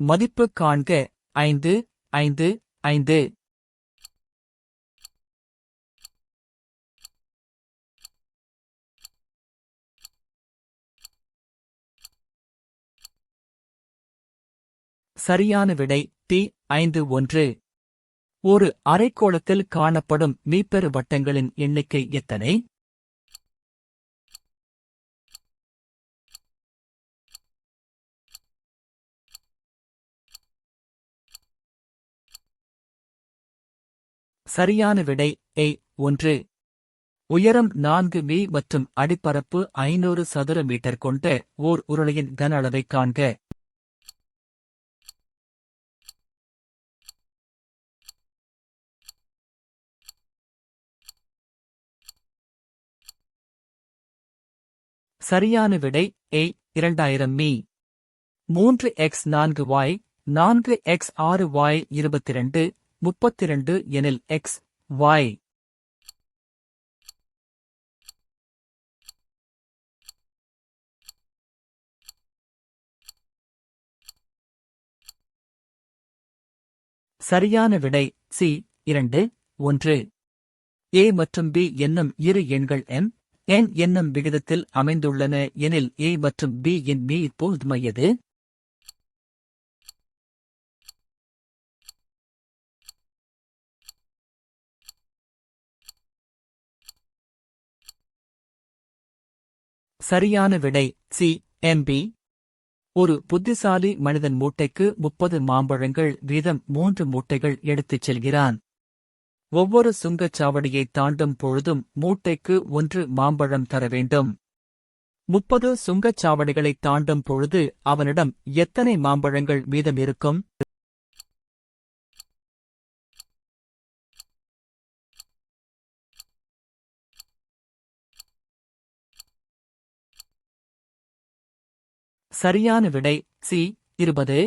மதிப்பு காண்க 5, 5, 5. சரியான விடை டி 5 1. ஒரு அரைக்கோளத்தில் காணப்படும் மீப்பெரு வட்டங்களின் எண்ணிக்கை எத்தனை? சரியான விடை ஏ 1. உயரம் 4 மீ மற்றும் அடிப்பரப்பு 500 சதுர மீட்டர் கொண்ட ஓர் உருளையின் கன அளவைக் காண்க. சரியான விடை ஏ 2000 மீ. 3x4y 4x6y 22 32 எனில் x y. சரியான விடை சி 2 1. ஏ மற்றும் பி என்னும் இரு எண்கள் m n என்னும் விகிதத்தில் அமைந்துள்ளன எனில் ஏ மற்றும் பி இன் மீப்பொதுமை எது? சரியான விடை சி mb. ஒரு புத்திசாலி மனிதன் மூட்டைக்கு 30 மாம்பழங்கள் வீதம் 3 மூட்டைகள் எடுத்துச் செல்கிறான். ஒவ்வொரு சுங்கச்சாவடியைத் தாண்டும் பொழுதும் மூட்டைக்கு 1 மாம்பழம் தர வேண்டும். 30 சுங்கச்சாவடிகளைத் தாண்டும் பொழுது அவனிடம் எத்தனை மாம்பழங்கள் மீதம் இருக்கும்? சரியான விடை சி 20.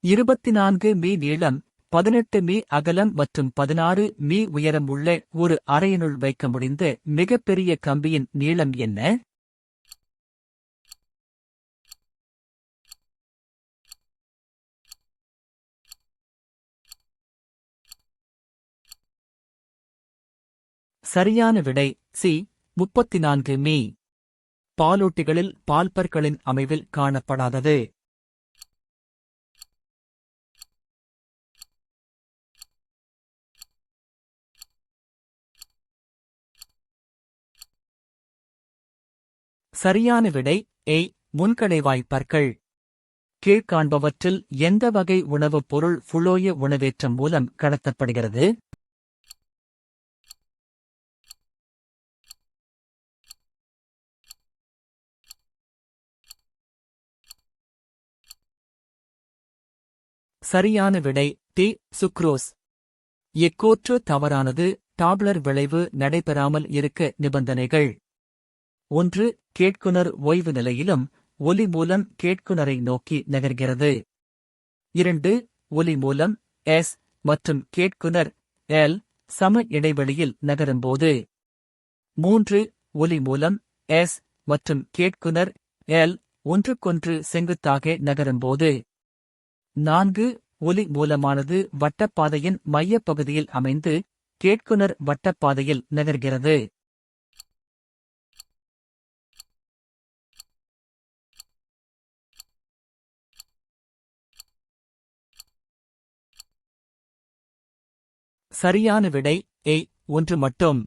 24 மீ நீளம் 18 மீ அகலம் மற்றும் 16 மீ உயரம் உள்ள ஒரு அறையினுள் வைக்க முடிந்த மிகப்பெரிய கம்பியின் நீளம் என்ன? சரியான விடை சி 34 மீ. பாலூட்டிகளில் பால்பற்களின் அமைவில் காணப்படாதது. சரியான விடை ஏ முன்கடைவாய் பற்கள். கீழ்காண்பவற்றில் எந்த வகை உணவுப் பொருள் ஃபுளோய உணவேற்றம் மூலம் கடத்தப்படுகிறது? சரியான விடை டி சுக்ரோஸ். இக்கூற்று தவறானது. டாப்லர் விளைவு நடைபெறாமல் இருக்க நிபந்தனைகள்: 1. கேட்குனர் ஓய்வு நிலையிலும் ஒலி மூலம் கேட்குனரை நோக்கி நகர்கிறது. 2. ஒலி மூலம் எஸ் மற்றும் கேட்குனர் எல் சம இடைவெளியில் நகரும்போது. 3. ஒலி மூலம் எஸ் மற்றும் கேட்குனர் எல் ஒன்றுக்கொன்று செங்குத்தாக நகரும்போது. 4. ஒலி மூலமானது வட்டப்பாதையின் மையப்பகுதியில் அமைந்து கேட்குனர் வட்டப்பாதையில் நகர்கிறது. சரியான விடை ஏ 1 மட்டும்.